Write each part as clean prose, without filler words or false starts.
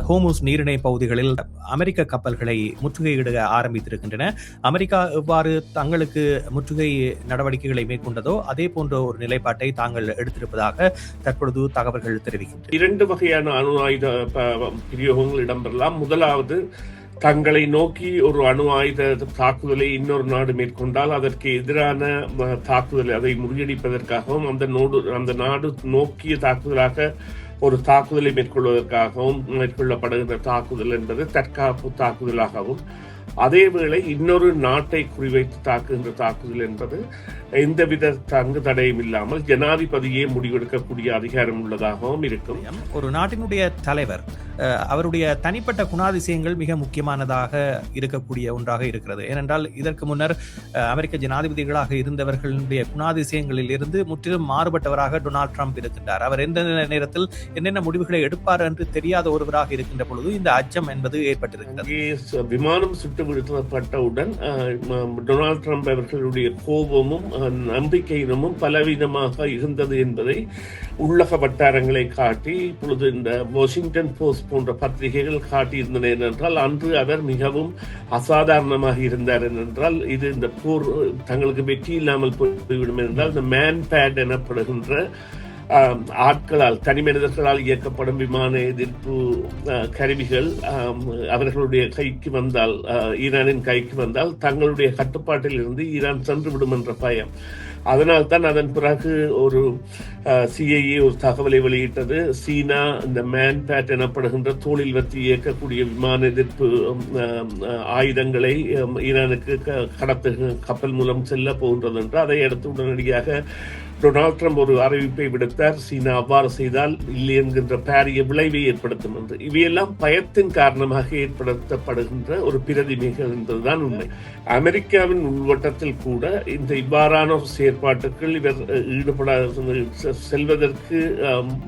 ஹோமுஸ் நீரிணை பகுதிகளில் அமெரிக்க கப்பல்களை முற்றுகையிட ஆரம்பித்திருக்கின்றன. அமெரிக்கா எவ்வாறு தங்களுக்கு முற்றுகை நடவடிக்கைகளை மேற்கொண்டதோ அதே போன்ற ஒரு நிலைப்பாட்டை தாங்கள் எடுத்திருப்பதாக தற்பொழுது தகவல்கள் தெரிவிக்கின்றன. 2 வகையான அணு ஆயுத பிரயோகங்கள் இடம்பெறலாம். முதலாவது, தங்களை நோக்கி ஒரு அணு ஆயுத தாக்குதலை இன்னொரு நாடு மேற்கொண்டால் அதற்கு எதிரான தாக்குதலை அதை முறியடிப்பதற்காகவும் அந்த நாடு நோக்கிய தாக்குதலாக ஒரு தாக்குதலை மேற்கொள்வதற்காகவும் மேற்கொள்ளப்படுகின்ற தாக்குதல் என்பது தற்காப்பு தாக்குதலாகவும், அதேவேளை இன்னொரு நாட்டை குறிவைத்து தாக்குகின்ற தாக்குதல் என்பது எந்தவித தங்கு தடையும் இல்லாமல் ஜனாதிபதியே முடிவெடுக்கக்கூடிய அதிகாரம் உள்ளதாகவும் இருக்கும். ஒரு நாட்டினுடைய தலைவர் அவருடைய தனிப்பட்ட குணாதிசயங்கள் மிக முக்கியமானதாக இருக்கக்கூடிய ஒன்றாக இருக்கிறது. ஏனென்றால் இதற்கு முன்னர் அமெரிக்க ஜனாதிபதிகளாக இருந்தவர்களுடைய குணாதிசயங்களில் இருந்து முற்றிலும் மாறுபட்டவராக டொனால்ட் ட்ரம்ப் இருக்கின்றார். அவர் எந்த நேரத்தில் என்னென்ன முடிவுகளை எடுப்பார் என்று தெரியாத ஒருவராக இருக்கின்ற பொழுது இந்த அச்சம் என்பது ஏற்பட்டிருக்கிறது. விமானம் சுட்டு வீழ்த்தப்பட்டவுடன் டொனால்ட் ட்ரம்ப் அவர்களுடைய கோபமும் நம்பிக்கையினமும் பலவீனமாக இருந்தது என்பதை உள்ளக வட்டாரங்களை காட்டி இப்பொழுது இந்த வாஷிங்டன் போஸ்ட் போன்ற பத்திரிகைகள் காட்டியிருந்தன. என்றால் அன்று அவர் மிகவும் அசாதாரணமாக இருந்தார். என்றால் இது இந்த போர் தங்களுக்கு வெற்றி இல்லாமல் போய்விடும் என்றால் இந்த மேன் பேட் எனப்படுகின்ற ஆட்களால் தனி மனிதர்களால் இயக்கப்படும் விமான எதிர்ப்பு கருவிகள் அவர்களுடைய கைக்கு வந்தால், ஈரானின் கைக்கு வந்தால் தங்களுடைய கட்டுப்பாட்டில் இருந்து ஈரான் சென்றுவிடும் என்ற பயம். அதனால் தான் அதன் பிறகு ஒரு CIA ஒரு தகவலை வெளியிட்டது. சீனா இந்த மேன் பேட் எனப்படுகின்ற தோளில் வைத்து இயக்கக்கூடிய விமான எதிர்ப்பு ஆயுதங்களை ஈரானுக்கு கப்பல் மூலம் செல்ல போகின்றது என்று. அதை அடுத்து உடனடியாக டொனால்ட் ட்ரம்ப் ஒரு அறிவிப்பை விடுத்தார். சீனா அவ்வாறு செய்தால் இல்லை என்கின்ற பாரிய விளைவை ஏற்படுத்தும் என்று. இவையெல்லாம் பயத்தின் காரணமாக ஏற்படுத்தப்படுகின்ற ஒரு பிரதிமைகள் என்பதுதான் உண்மை. அமெரிக்காவின் உள்வட்டத்தில் கூட இந்த இவ்வாறான செயற்பாட்டுகள் இவர் ஈடுபட செல்வதற்கு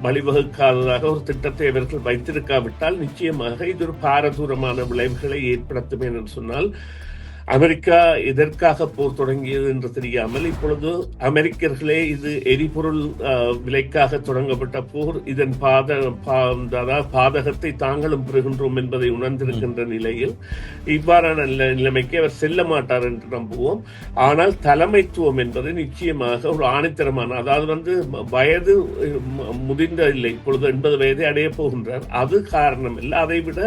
வழிவகுக்காததாக ஒரு திட்டத்தை அவர்கள் வைத்திருக்காவிட்டால் நிச்சயமாக இது ஒரு பாரதூரமான விளைவுகளை ஏற்படுத்தும் என்று சொன்னால், அமெரிக்கா எதற்காக போர் தொடங்கியது என்று தெரியாமல் இப்பொழுது அமெரிக்கர்களே இது எரிபொருள் விலைக்காக தொடங்கப்பட்ட போர், இதன் பாதகத்தை தாங்களும் பெறுகின்றோம் என்பதை உணர்ந்திருக்கின்ற நிலையில் இவ்வாறான நிலைமைக்கு அவர் செல்ல மாட்டார் என்று நம்புவோம். ஆனால் தலைமைத்துவம் என்பது நிச்சயமாக ஒரு ஆணித்தரமான, அதாவது வயது முதிர்ந்த இல்லை, இப்பொழுது 80 வயதை அடைய போகின்றார். அது காரணம் இல்லை, அதைவிட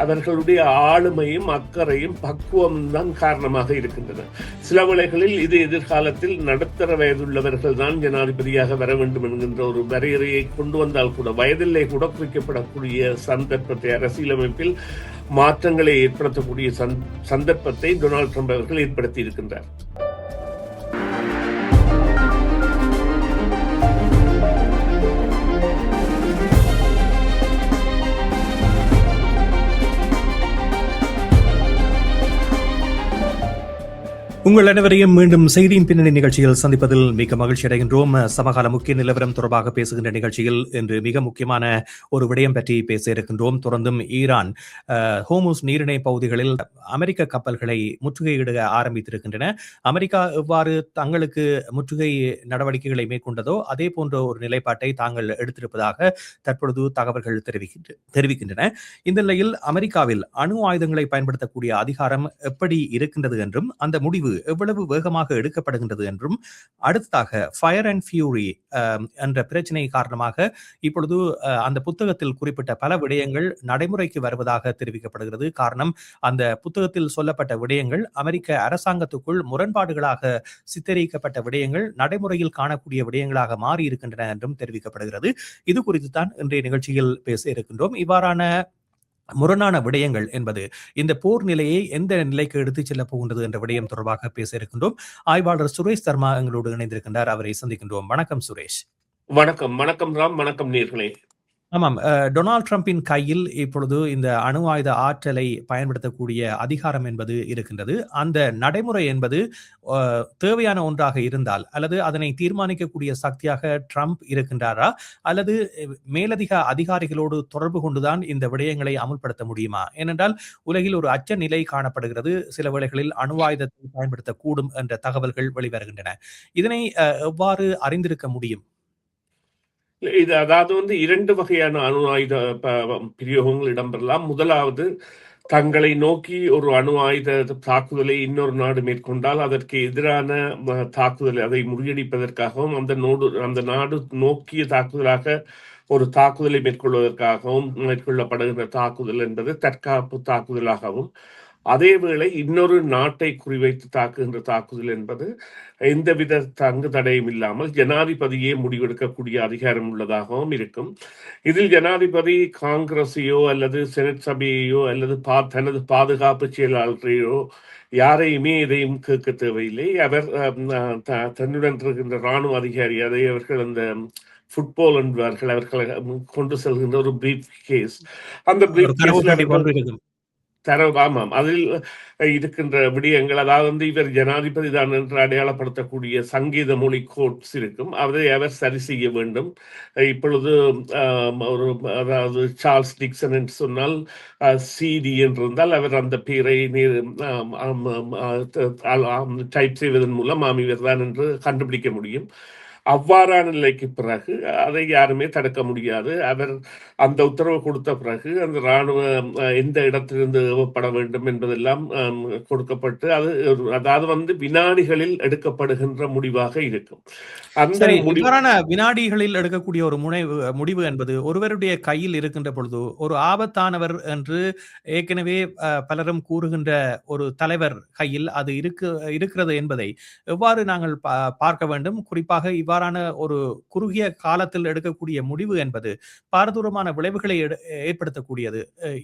அவர்களுடைய ஆளுமையும் அக்கறையும் பக்குவம் தான் காரணமாக இருக்கின்றன. சில வேளைகளில் இது எதிர்காலத்தில் நடுத்தர வயதுள்ளவர்கள் தான் ஜனாதிபதியாக வர வேண்டும் என்கின்ற ஒரு வரையறையை கொண்டு வந்தால் கூட வயதில்லை கூட குறிக்கப்படக்கூடிய சந்தர்ப்பத்தை, அரசியலமைப்பில் மாற்றங்களை ஏற்படுத்தக்கூடிய சந்தர்ப்பத்தை டொனால்ட் ட்ரம்ப் அவர்கள் ஏற்படுத்தி இருக்கின்றார். உங்கள் அனைவரையும் மீண்டும் செய்தியின் பின்னணி நிகழ்ச்சியில் சந்திப்பதில் மிக மகிழ்ச்சி அடைகின்றோம். சமகால முக்கிய நிலவரம் தொடர்பாக பேசுகின்ற நிகழ்ச்சியில் இன்று மிக முக்கியமான ஒரு விடயம் பற்றி பேச இருக்கின்றோம். தொடர்ந்தும் ஈரான் ஹோமுஸ் நீரிணை பகுதிகளில் அமெரிக்க கப்பல்களை முற்றுகையிட ஆரம்பித்திருக்கின்றன. அமெரிக்கா எவ்வாறு தங்களுக்கு முற்றுகை நடவடிக்கைகளை மேற்கொண்டதோ அதே போன்ற ஒரு நிலைப்பாட்டை தாங்கள் எடுத்திருப்பதாக தற்பொழுது தகவல்கள் தெரிவிக்கின்றன. இந்த நிலையில் அமெரிக்காவில் அணு ஆயுதங்களை பயன்படுத்தக்கூடிய அதிகாரம் எப்படி இருக்கின்றது என்றும் அந்த முடிவு எவ்வளவு வேகமாக எடுக்கப்படுகின்றது என்றும், அடுத்ததாக ஃபயர் அண்ட் ஃபியூரி என்ற பிரச்சனை காரணமாக இப்பொழுது அந்த புத்தகத்தில் குறிப்பிட்ட பல விடயங்கள் நடைமுறைக்கு வருவதாக தெரிவிக்கப்படுகிறது. காரணம், அந்த புத்தகத்தில் சொல்லப்பட்ட விடயங்கள் அமெரிக்க அரசாங்கத்துக்குள் முரண்பாடுகளாக சித்தரிக்கப்பட்ட விடயங்கள் நடைமுறையில் காணக்கூடிய விடயங்களாக மாறி இருக்கின்றன என்றும் தெரிவிக்கப்படுகிறது. இது குறித்து தான் இன்றைய நிகழ்ச்சியில் பேச இருக்கின்றோம். இவ்வாறான முரணான விடயங்கள் என்பது இந்த போர் நிலையை எந்த நிலைக்கு எடுத்துச் செல்ல போகின்றது என்ற விடயம் தொடர்பாக பேச இருக்கின்றோம். ஆய்வாளர் சுரேஷ் சர்மா எங்களோடு இணைந்திருக்கின்றார். அவரை சந்திக்கின்றோம். வணக்கம் சுரேஷ். வணக்கம். வணக்கம் ராம். வணக்கம் நேயர்களே. ஆமாம், டொனால்ட் ட்ரம்பின் கையில் இப்பொழுது இந்த அணு ஆயுத ஆற்றலை பயன்படுத்தக்கூடிய அதிகாரம் என்பது இருக்கின்றது. அந்த நடைமுறை என்பது தேவையான ஒன்றாக இருந்தால் அல்லது அதனை தீர்மானிக்கக்கூடிய சக்தியாக ட்ரம்ப் இருக்கின்றாரா, அல்லது மேலதிக அதிகாரிகளோடு தொடர்பு கொண்டுதான் இந்த விடயங்களை அமுல்படுத்த முடியுமா? ஏனென்றால் உலகில் ஒரு அச்ச நிலை காணப்படுகிறது. சில வேளைகளில் அணு ஆயுதத்தை பயன்படுத்தக்கூடும் என்ற தகவல்கள் வெளிவருகின்றன. இதனை எவ்வாறு அறிந்திருக்க முடியும்? இது அதாவது வந்து 2 வகையான அணு ஆயுத பிரயோகங்கள் இடம்பெறலாம். முதலாவது, தங்களை நோக்கி ஒரு அணு ஆயுத தாக்குதலை இன்னொரு நாடு மேற்கொண்டால், அதற்கு எதிரான தாக்குதல் அதை முறியடிப்பதற்காகவும், அந்த நாடு நோக்கிய தாக்குதலாக ஒரு தாக்குதலை மேற்கொள்வதற்காகவும் மேற்கொள்ளப்படுகின்ற தாக்குதல் என்பது தற்காப்பு தாக்குதலாகவும், அதேவேளை இன்னொரு நாட்டை குறிவைத்து தாக்குகின்ற தாக்குதல் என்பது எந்தவித தங்கு தடையும் இல்லாமல் ஜனாதிபதியே முடிவெடுக்கக்கூடிய அதிகாரம் உள்ளதாகவும் இருக்கும். இதில் ஜனாதிபதி காங்கிரஸையோ அல்லது செனட் சபையையோ அல்லது தனது பாதுகாப்பு செயலாளரையோ யாரையுமே எதையும் கேட்க தேவையில்லை. அவர் தன்னுடன் இருக்கின்ற இராணுவ அதிகாரி, அதை அவர்கள் அந்த ஃபுட்பால் என்பார்கள், அவர்களை கொண்டு செல்கின்ற ஒரு பிரீஃப் கேஸ், அந்த ஒரு பிரீஃப் தரவு கேஸில் பெட்டி அவர்கள் போன்று இருக்கும். ஆமாம். அதில் இருக்கின்ற விடயங்கள், அதாவது வந்து இவர் ஜனாதிபதி தான் என்று அடையாளப்படுத்தக்கூடிய சங்கீத மொழி கோட்ஸ் இருக்கும். அதை அவர் சரி செய்ய வேண்டும். இப்பொழுது ஒரு அதாவது சார்ல்ஸ் டிக்சன் என்று சொன்னால் சிடி என்று இருந்தால் அவர் அந்த பேரை டைப் செய்வதன் மூலம் இவர் தான் என்று கண்டுபிடிக்க முடியும். அவ்வாறான நிலைக்கு பிறகு அதை யாருமே தடுக்க முடியாது. அவர் அந்த உத்தரவு கொடுத்த பிறகு அந்த இராணுவ எந்த இடத்திலிருந்து ஏவப்பட வேண்டும் என்பதெல்லாம் கொடுக்கப்பட்டு அதாவது வந்து வினாடிகளில் எடுக்கப்படுகின்ற முடிவாக இருக்கும். அந்த சரி, முடிவு இவ்வாறான வினாடிகளில் எடுக்கக்கூடிய ஒரு முடிவு என்பது ஒருவருடைய கையில் இருக்கின்ற பொழுது, ஒரு ஆபத்தானவர் என்று ஏற்கனவே பலரும் கூறுகின்ற ஒரு தலைவர் கையில் அது இருக்கிறது என்பதை எவ்வாறு நாங்கள் பார்க்க வேண்டும்? குறிப்பாக இவ்வாறான ஒரு குறுகிய காலத்தில் எடுக்கக்கூடிய முடிவு என்பது பாரதூரமான விளைவுகளை ஏற்படுத்தக்கூடியது.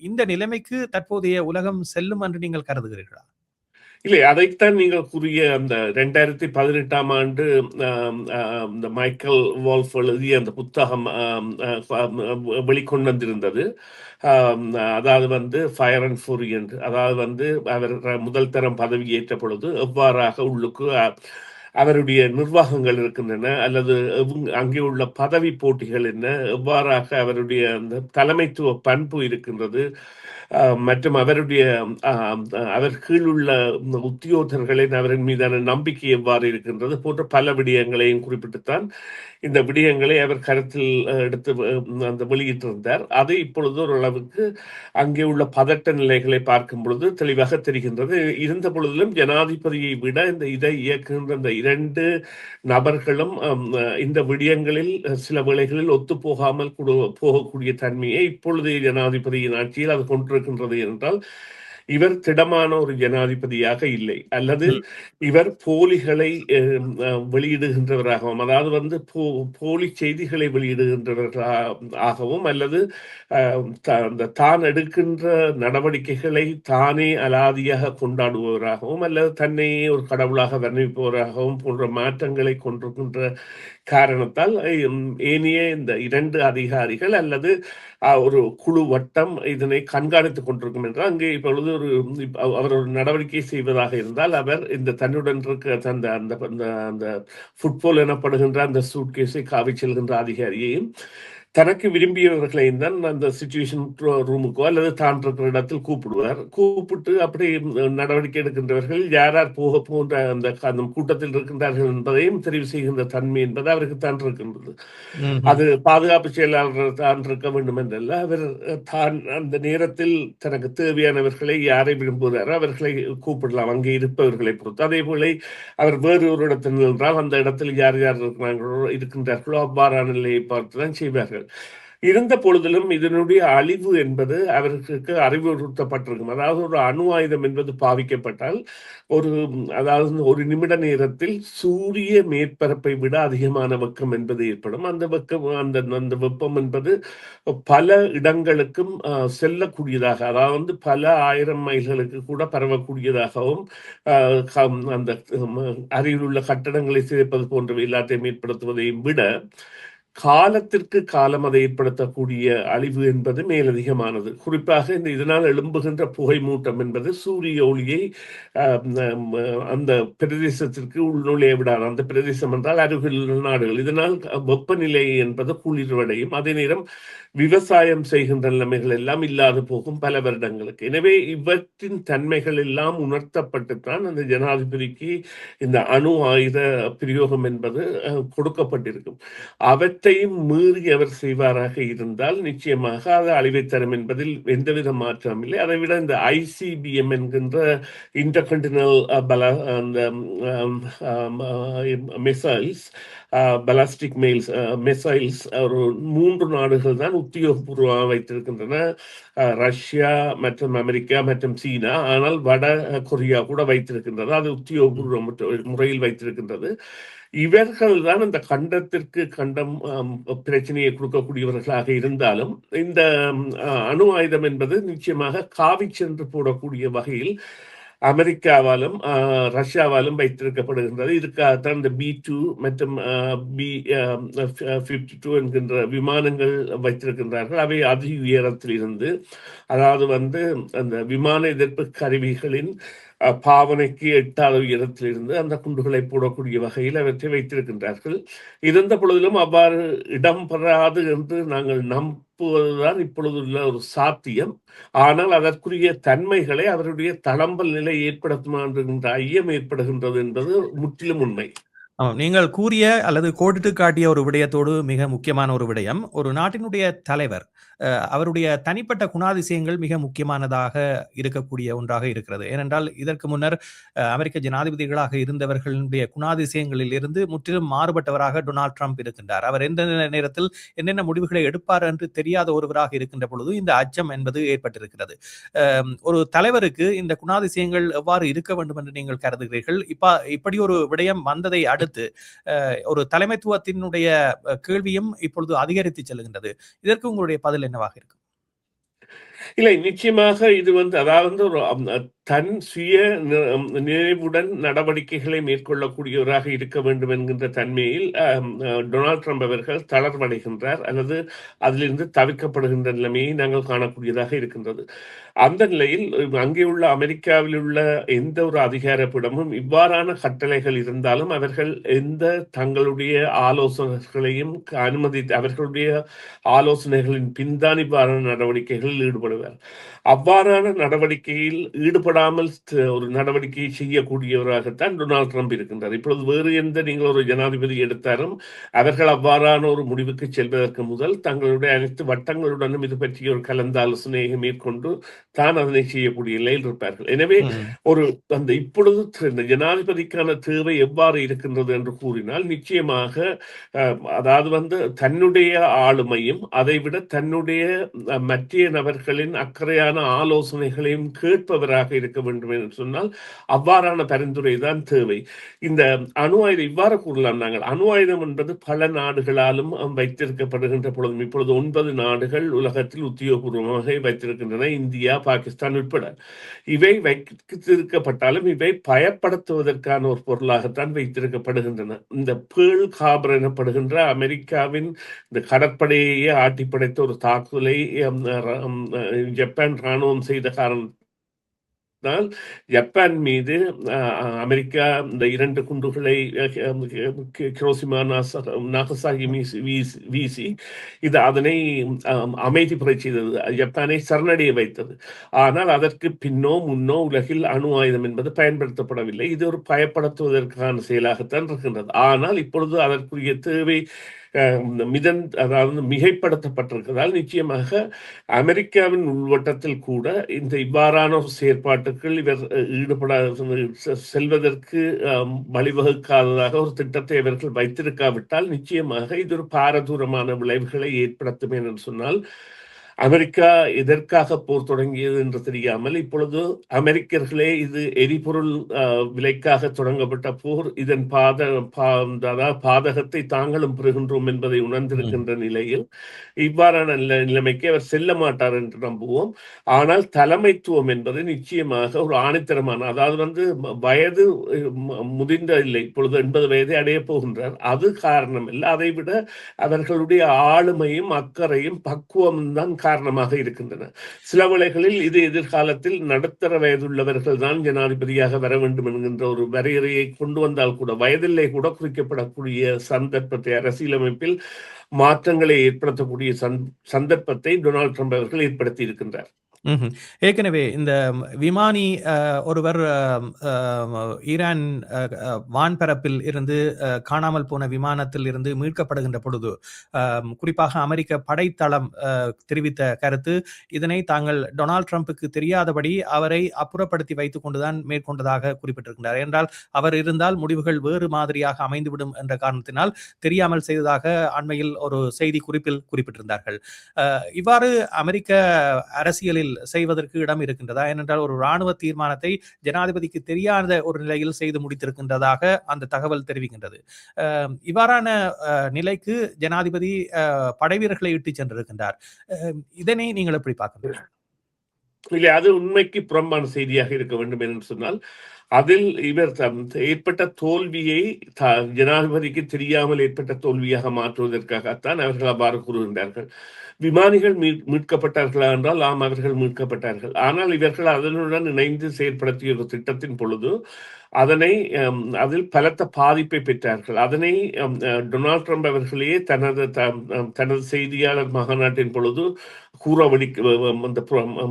இந்த நிலைமைக்கு தற்போதைய உலகம் செல்லும் என்று நீங்கள் கருதுகிறீர்களா? இல்லை, அதைத்தான் நீங்கள் கூறிய அந்த 2018ஆம் ஆண்டு இந்த மைக்கேல் வால்ஃப் எழுதிய அந்த புத்தகம் வெளிக்கொண்டு வந்திருந்தது. அதாவது வந்து ஃபயர் அண்ட் ஃபுரி என்று, அதாவது வந்து அவர் முதல் தரம் பதவியேற்ற பொழுது எவ்வாறாக உள்ளுக்கு அவருடைய நிர்வாகங்கள் இருக்கின்றன, அல்லது அங்கே உள்ள பதவி போட்டிகள் என்ன, எவ்வாறாக அவருடைய அந்த தலைமைத்துவ பண்பு இருக்கின்றது, மற்றும் அவருடைய அவர் கீழுள்ள உத்தியோகர்களின் அவரின் மீதான நம்பிக்கை எவ்வாறு இருக்கின்றது போன்ற பல விடயங்களையும் குறிப்பிட்டுத்தான் இந்த விடயங்களை அவர் கருத்தில் எடுத்து அந்த வெளியிட்டிருந்தார். அது இப்பொழுது ஓரளவுக்கு அங்கே உள்ள பதட்ட நிலைகளை பார்க்கும் பொழுது தெளிவாக தெரிகின்றது. இருந்த பொழுதிலும் ஜனாதிபதியை விட இதை இயக்குகின்ற இந்த 2 நபர்களும் இந்த விடயங்களில் சில வேளைகளில் ஒத்துப்போகாமல் போகக்கூடிய தன்மையை இப்பொழுதைய ஜனாதிபதியின் ஆட்சியில் அது கொண்டிருக்கின்றது என்றால், இவர் திடமான ஒரு ஜனாதிபதியாக இல்லை, அல்லது இவர் போலிகளை வெளியிடுகின்றவராகவும், அதாவது வந்து போலி செய்திகளை வெளியிடுகின்றவர்களாகவும், அல்லது தான் எடுக்கின்ற நடவடிக்கைகளை தானே அலாதியாக கொண்டாடுபவராகவும், அல்லது தன்னையே ஒரு கடவுளாக வர்ணிப்பவராகவும் போன்ற மாற்றங்களை கொண்டிருக்கின்ற காரணத்தால் ஏனைய இந்த 2 அதிகாரிகள் அல்லது ஒரு குழு வட்டம் இதனை கண்காணித்துக் கொண்டிருக்கும் என்றால், அங்கே இப்பொழுது அவர் ஒரு நடவடிக்கை செய்வதாக இருந்தால், அவர் இந்த தன்னுடன் இருக்க அந்த அந்த ஃபுட்பால் எனப்படுகின்ற அந்த சூட்கேஸை காவி செல்கின்ற அதிகாரியையும் தனக்கு விரும்பியவர்களையும் தான் அந்த சிச்சுவேஷன் ரூமுக்கோ அல்லது தான் இருக்கிற இடத்தில் கூப்பிடுவார். கூப்பிட்டு அப்படி நடவடிக்கை எடுக்கின்றவர்கள் யார் யார் போன்ற அந்த கூட்டத்தில் இருக்கின்றார்கள் என்பதையும் தெரிவு செய்கின்ற தன்மை என்பது அவருக்கு தான் இருக்கின்றது. அது பாதுகாப்பு செயலாளர் தான் இருக்க வேண்டும் என்றல்ல, அவர் தான் அந்த நேரத்தில் தனக்கு தேவையானவர்களை யாரை விரும்புகிறாரோ அவர்களை கூப்பிடலாம், அங்கே இருப்பவர்களை பொறுத்து. அதே போல அவர் வேறு ஒரு இடத்தில் நின்றால் அந்த இடத்தில் யார் யார் இருக்கின்றார்களோ அவ்வாறான நிலையை பார்த்துதான் செய்வார்கள். இருந்த பொழுதிலும் இதனுடைய அழிவு என்பது அவர்களுக்கு அறிவுறுத்தப்பட்டிருக்கும். அதாவது ஒரு அணு ஆயுதம் என்பது பாவிக்கப்பட்டால் அதாவது ஒரு நிமிட நேரத்தில் சூரிய மேற்பரப்பை விட அதிகமான வெப்பம் என்பது ஏற்படும். அந்த வெப்பம் என்பது பல இடங்களுக்கும் செல்லக்கூடியதாக, அதாவது பல 1000 மைல்களுக்கு கூட பரவக்கூடியதாகவும், அந்த அருகில் உள்ள கட்டடங்களை சிதைப்பது போன்றவை எல்லாத்தையும் ஏற்படுத்துவதையும் விட காலத்திற்கு காலம் அதை ஏற்படுத்தக்கூடிய அழிவு என்பது மேலதிகமானது. குறிப்பாக இதனால் எழும்புகின்ற புகை மூட்டம் என்பது சூரிய ஒளியை அந்த பிரதேசத்திற்கு உள்நுழைய விடாது. அந்த பிரதேசம் என்றால் அருகில் நாடுகள். இதனால் வெப்பநிலை என்பது குளிர்வடையும். அதே நேரம் விவசாயம் செய்கின்ற நிலைமைகள் எல்லாம் இல்லாது போகும் பல வருடங்களுக்கு. எனவே இவற்றின் தன்மைகள் எல்லாம் உணர்த்தப்பட்டுத்தான் அந்த ஜனாதிபதிக்கு இந்த அணு ஆயுத பிரயோகம் என்பது கொடுக்கப்பட்டிருக்கும். அவற்றை அனைத்தையும் மீறி அவர் செய்வாராக இருந்தால் நிச்சயமாக அது அழிவை தரும் என்பதில் எந்தவித மாற்றம் இல்லை. அதை விட இந்த ICBM என்கின்ற இன்டர்கண்டினல் அந்த மிசைல்ஸ், பலாஸ்டிக் மிசைல்ஸ் ஒரு 3 நாடுகள் தான் உத்தியோகபூர்வமாக வைத்திருக்கின்றன. ரஷ்யா மற்றும் அமெரிக்கா மற்றும் சீனா. ஆனால் வட கொரியா கூட வைத்திருக்கின்றது. அது உத்தியோகபூர்வ முறையில் வைத்திருக்கின்றது. இவர்கள் தான் அந்த கண்டத்திற்கு கண்டம் பிரச்சனையை கொடுக்கக்கூடியவர்களாக இருந்தாலும் இந்த அணு ஆயுதம் என்பது நிச்சயமாக காவி சென்று போடக்கூடிய வகையில் அமெரிக்காவாலும் ரஷ்யாவாலும் வைத்திருக்கப்படுகின்றது. இதுக்காகத்தான் இந்த B2 மற்றும் B52 என்கின்ற விமானங்கள் வைத்திருக்கின்றார்கள். அவை அதி உயரத்தில் இருந்து, அதாவது அந்த விமான எதிர்ப்பு கருவிகளின் பாவனைக்கு எட்டாத உயரத்தில் இருந்து அந்த குண்டுகளை போடக்கூடிய வகையில் அவற்றை வைத்திருக்கின்றார்கள். இருந்த பொழுதிலும் அவ்வாறு இடம்பெறாது என்று நாங்கள் நம்புவதுதான் இப்பொழுதுள்ள ஒரு சாத்தியம். ஆனால் அதற்குரிய தன்மைகளை அவருடைய தளம்பல் நிலை ஏற்படுத்துமா என்கின்ற ஐயம் ஏற்படுகின்றது என்பது முற்றிலும் உண்மை. நீங்கள் கூறிய அல்லது கோடிட்டு காட்டிய ஒரு விடயத்தோடு மிக முக்கியமான ஒரு விடயம், ஒரு நாட்டினுடைய தலைவர் அவருடைய தனிப்பட்ட குணாதிசயங்கள் மிக முக்கியமானதாக இருக்கக்கூடிய ஒன்றாக இருக்கிறது. ஏனென்றால் இதற்கு முன்னர் அமெரிக்க ஜனாதிபதிகளாக இருந்தவர்களுடைய குணாதிசயங்களில் இருந்து முற்றிலும் மாறுபட்டவராக டொனால்ட் ட்ரம்ப் இருக்கின்றார். அவர் எந்த நேரத்தில் என்னென்ன முடிவுகளை எடுப்பார் என்று தெரியாத ஒருவராக இருக்கின்ற பொழுது இந்த அச்சம் என்பது ஏற்பட்டிருக்கிறது. ஒரு தலைவருக்கு இந்த குணாதிசயங்கள் எவ்வாறு இருக்க வேண்டும் என்று நீங்கள் கருதுகிறீர்கள்? இப்படி ஒரு விடயம் வந்ததை அடுத்து ஒரு தலைமைத்துவத்தினுடைய கேள்வியும் இப்பொழுது அதிகரித்து செல்கின்றது. இதற்கு உங்களுடைய பதில் என்னவாக இருக்கும்? இல்லை, நிச்சயமாக இது அதாவது ஒரு தன் சுய நினைவுடன் நடவடிக்கைகளை மேற்கொள்ளக்கூடியவராக இருக்க வேண்டும் என்கின்ற தன்மையில் டொனால்ட் ட்ரம்ப் அவர்கள் தளர்வடைகின்றார் அல்லது அதிலிருந்து தவிர்க்கப்படுகின்ற நிலைமையை நாங்கள் காணக்கூடியதாக இருக்கின்றது. அந்த நிலையில் அங்கே உள்ள அமெரிக்காவில் உள்ள எந்த ஒரு அதிகாரப்பிடமும் இவ்வாறான கட்டளைகள் இருந்தாலும் அவர்கள் தங்களுடைய ஆலோசனைகளையும் அவர்களுடைய ஆலோசனைகளின் பின்தான் இவ்வாறான நடவடிக்கைகளில் ஈடுபடுவார். அவ்வாறான நடவடிக்கையில் ஈடுபடாமல் ஒரு நடவடிக்கையை செய்யக்கூடியவராகத்தான் டொனால்ட் ட்ரம்ப் இருக்கின்றார். இப்பொழுது வேறு எந்த நீங்கள் ஒரு ஜனாதிபதி எடுத்தாலும் அவர்கள் அவ்வாறான ஒரு முடிவுக்கு செல்வதற்கு முதல் தங்களுடைய அனைத்து வட்டங்களுடனும் இது பற்றிய ஒரு கலந்தாலோசனையை மேற்கொண்டு தான் அதனை செய்யக்கூடிய நிலையில் இருப்பார்கள். எனவே இப்பொழுது இந்த ஜனாதிபதிக்கான தேவை எவ்வாறு இருக்கின்றது என்று கூறினால் நிச்சயமாக அதாவது தன்னுடைய ஆளுமையும் அதைவிட தன்னுடைய மற்ற நபர்களின் அக்கறையான ஆலோசனைகளையும் கேட்பவராக இருக்க வேண்டும் என்று சொன்னால் அவ்வாறான பரிந்துரை தான் தேவை. இந்த அணு ஆயுதம் இவ்வாறு கூறலாம். நாங்கள் அணு ஆயுதம் என்பது பல நாடுகளாலும் வைத்திருக்கப்படுகின்ற பொழுதும் இப்பொழுது 9 நாடுகள் உலகத்தில் உத்தியோகபூர்வமாக வைத்திருக்கின்றன, இந்தியா, பாகிஸ்தான் உட்பட. இவை வைத்திருக்கப்பட்டாலும் இவை பயப்படுத்துவதற்கான ஒரு பொருளாகத்தான் வைத்திருக்கப்படுகின்றன. இந்த பேர்ல் ஹார்பர் எனப்படுகின்ற அமெரிக்காவின் இந்த கடற்படையே ஆட்டி படைத்த ஒரு தாக்குதலை ஜப்பான் ராணுவம் செய்த காரணத்தினால் ஜப்பான் மீது அமெரிக்கா இந்த 2 குண்டுகளை ஹிரோஷிமா நாகசாகி வீசி அதனை அமைதிப்படை செய்தது, ஜப்பானை சரணடைய வைத்தது. ஆனால் அதற்கு பின்னோ முன்னோ உலகில் அணு ஆயுதம் என்பது பயன்படுத்தப்படவில்லை. இது ஒரு பயப்படுத்துவதற்கான செயலாகத்தான் இருக்கின்றது. ஆனால் இப்பொழுது அதற்குரிய தேவை அதாவது மிகைப்படுத்தப்பட்டிருக்கிறதால் நிச்சயமாக அமெரிக்காவின் உள்வட்டத்தில் கூட இவ்வாறான செயற்பாட்டுகள் இவர் செல்வதற்கு வழிவகுக்காததாக ஒரு திட்டத்தை அவர்கள் வைத்திருக்காவிட்டால் நிச்சயமாக இது ஒரு பாரதூரமான விளைவுகளை ஏற்படுத்தும் என்று சொன்னால் அமெரிக்கா எதற்காக போர் தொடங்கியது என்று தெரியாமல் இப்பொழுது அமெரிக்கர்களே இது எரிபொருள் விலைக்காக தொடங்கப்பட்ட போர், இதன் பாதகத்தை தாங்களும் பெறுகின்றோம் என்பதை உணர்ந்திருக்கின்ற நிலையில் இவ்வாறான நிலைமைக்கு அவர் செல்ல மாட்டார் என்று நம்புவோம். ஆனால் தலைமைத்துவம் என்பது நிச்சயமாக ஒரு ஆணித்தரமான, அதாவது வயது முதிர்ந்த இல்லை, இப்பொழுது 80 வயதை அடைய போகின்றார். அது காரணம் இல்லை, அதை விட அவர்களுடைய ஆளுமையும் அக்கறையும் பக்குவம் தான் காரணமாக இருக்கின்றன. சில வேளைகளில் இது எதிர்காலத்தில் நடுத்தர வயதுள்ளவர்கள் தான் ஜனாதிபதியாக வர வேண்டும் என்கின்ற ஒரு வரையறையை கொண்டு வந்தால் கூட வயதிலே கூட குறிக்கப்படக்கூடிய சந்தர்ப்பத்தை, அரசியலமைப்பில் மாற்றங்களை ஏற்படுத்தக்கூடிய சந்தர்ப்பத்தை டொனால்ட் ட்ரம்ப் அவர்கள் ஏற்படுத்தி இருக்கின்றார். ம்ஹ்ம். ஏற்கனவே இந்த விமானி ஒருவர் ஈரான் வான்பரப்பில் இருந்து காணாமல் போன விமானத்தில் இருந்து மீட்கப்படுகின்ற பொழுது, குறிப்பாக அமெரிக்க படைத்தளம் தெரிவித்த கருத்து, இதனை தாங்கள் டொனால்ட் ட்ரம்புக்கு தெரியாதபடி அவரை அப்புறப்படுத்தி வைத்துக் கொண்டுதான் மேற்கொண்டதாக குறிப்பிட்டிருக்கின்றார். என்றால் அவர் இருந்தால் முடிவுகள் வேறு மாதிரியாக அமைந்துவிடும் என்ற காரணத்தினால் தெரியாமல் செய்ததாக அண்மையில் ஒரு செய்தி குறிப்பில் குறிப்பிட்டிருந்தார்கள். இவ்வாறு அமெரிக்க அரசியலில் செய்வதற்கு இடம் இருக்கின்றதா? ஏனென்றால் ஒரு இராணுவ தீர்மானத்தை ஜனாதிபதிக்கு தெரியாத ஒரு நிலையில் செய்து முடித்திருக்கின்றதாக அந்த தகவல் தெரிவிக்கின்றது. இவ்வாறான நிலைக்கு ஜனாதிபதி படைவீரர்களை இட்டுச் சென்றிருக்கின்றார். இதனை நீங்கள் எப்படி பார்க்கின்றீர்கள்? இல்லை, அது உண்மைக்கு புறம்பான செய்தியாக இருக்க வேண்டும் என்று சொன்னால், அதில் இவர் ஏற்பட்ட தோல்வியை ஜனாதிபதிக்கு தெரியாமல் ஏற்பட்ட தோல்வியாக மாற்றுவதற்காகத்தான் அவர்கள் அவ்வாறு கூறுகின்றார்கள். விமானிகள் மீட்கப்பட்டார்களா என்றால் ஆம், அவர்கள் மீட்கப்பட்டார்கள். ஆனால் இவர்கள் அதனுடன் இணைந்து செயற்படுத்திய ஒரு திட்டத்தின் பொழுது அதில் பலத்த பாதிப்பை பெற்றார்கள். அதனை டொனால்ட் ட்ரம்ப் அவர்களே தனது செய்தியாளர் மாநாட்டின் பொழுது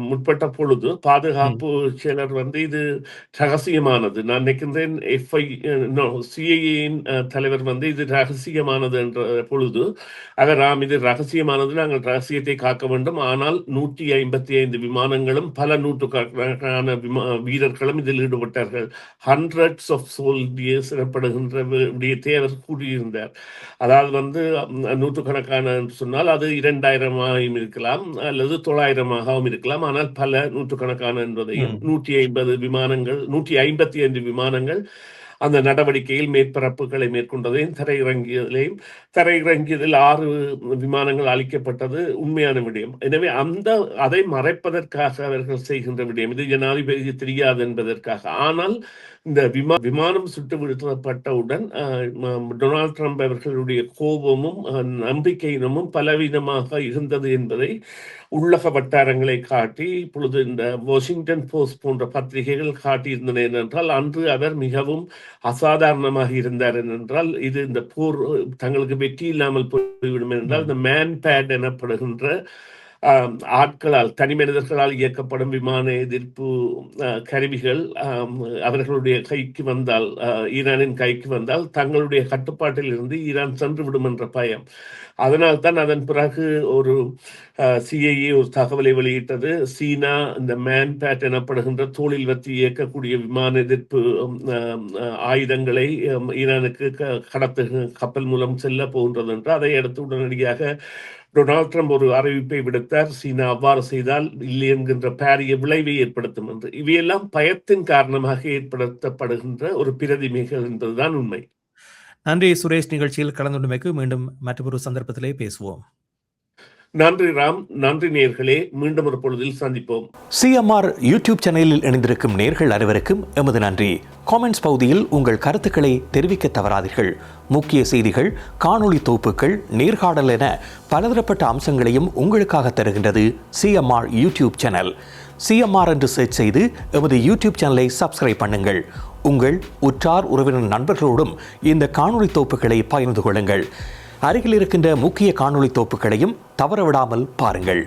முற்பட்ட பொழுது பாதுகாப்பு செயலர் இது ரகசியமானது, நான் நினைக்கின்றேன் சிஐஏயின் தலைவர் இது ரகசியமானது என்ற பொழுது இது ரகசியமானது, நாங்கள் ரகசியத்தை காக்க வேண்டும். ஆனால் 155 விமானங்களும் பல நூற்றுக்கணக்கான வீரர்களும் இதில் ஈடுபட்டார்கள். ஹண்ட்ரட்ஸ் ஆஃப் சோல்ஜர்ஸ் எனப்படுகின்ற விடயத்தை அவர் கூறியிருந்தார். அதாவது நூற்றுக்கணக்கான சொன்னால் அது 2000 இருக்கலாம் அல்லது 900 இருக்கலாம். ஆனால் பல நூற்றுக்கணக்கான என்பதையும் 155 விமானங்கள் அந்த நடவடிக்கையில் மேற்பரப்புகளை மேற்கொண்டதையும் தரையிறங்கியதில் 6 விமானங்கள் அளிக்கப்பட்டது உண்மையான விடயம். எனவே அதை மறைப்பதற்காக அவர்கள் செய்கின்ற விடயம் இது ஜனாதிபதி தெரியாது என்பதற்காக. ஆனால் இந்த விமானம் சுட்டு வீழ்த்தப்பட்டவுடன் டொனால்ட் ட்ரம்ப் அவர்களுடைய கோபமும் நம்பிக்கையினமும் பலவீனமாக இருந்தது என்பதை உள்ளக வட்டாரங்களை காட்டி இப்பொழுது இந்த வாஷிங்டன் போஸ்ட் போன்ற பத்திரிகைகள் காட்டியிருந்தன. என்றால் அன்று அவர் மிகவும் அசாதாரணமாக இருந்தார். என்றால் இது இந்த போர் தங்களுக்கு வெற்றி இல்லாமல் போய்விடும் என்றால் இந்த மேன் பேட் எனப்படுகின்ற ஆட்களால், தனி மனிதர்களால் இயக்கப்படும் விமான எதிர்ப்பு கருவிகள் அவர்களுடைய கைக்கு வந்தால், ஈரானின் கைக்கு வந்தால் தங்களுடைய கட்டுப்பாட்டில் இருந்து ஈரான் சென்று விடும் என்ற பயம். அதனால்தான் அதன் பிறகு ஒரு சிஐஏ ஒரு தகவலை வெளியிட்டது. சீனா இந்த மேன் பேட் எனப்படுகின்ற தோளில் வச்சு இயக்கக்கூடிய விமான எதிர்ப்பு ஆயுதங்களை ஈரானுக்கு கப்பல் மூலம் செல்ல போகின்றது என்று. அதை அடுத்து உடனடியாக டொனால்ட் ட்ரம்ப் ஒரு அறிவிப்பை விடுத்தார். சீனா அவ்வாறு செய்தால் இல்லை என்கின்ற பாரிய விளைவை ஏற்படுத்தும் என்று. இவையெல்லாம் பயத்தின் காரணமாக ஏற்படுத்தப்படுகின்ற ஒரு பிரதிமைகள் என்பதுதான் உண்மை. நன்றி சுரேஷ். நிகழ்ச்சியில் கலந்துள்ளமைக்கு மீண்டும் மற்றொரு சந்தர்ப்பத்திலே பேசுவோம். நன்றி ராம். நன்றி நேயர்களே. மீண்டும் ஒரு பொழுதில் சந்திப்போம். சிஎம்ஆர் யூடியூப் சேனலில் இணைந்திருக்கும் நேயர்கள் அனைவருக்கும் எமது நன்றி. காமெண்ட்ஸ் பகுதியில் உங்கள் கருத்துக்களை தெரிவிக்க தவறாதீர்கள். முக்கிய செய்திகள், காணொளி தொகுப்புகள், நேர்காணல் என பலதரப்பட்ட அம்சங்களையும் உங்களுக்காக தருகின்றது சிஎம்ஆர் யூடியூப் சேனல். சிஎம்ஆர் என்று சர்ச் செய்து எமது யூடியூப் சேனலை சப்ஸ்கிரைப் பண்ணுங்கள். உங்கள் உற்றார் உறவினர் நண்பர்களோடும் இந்த காணொளி தொகுப்புகளை பகிர்ந்து கொள்ளுங்கள். அருகில் இருக்கின்ற முக்கிய காணொளி தொகுப்புகளையும் தவறவிடாமல் பாருங்கள்.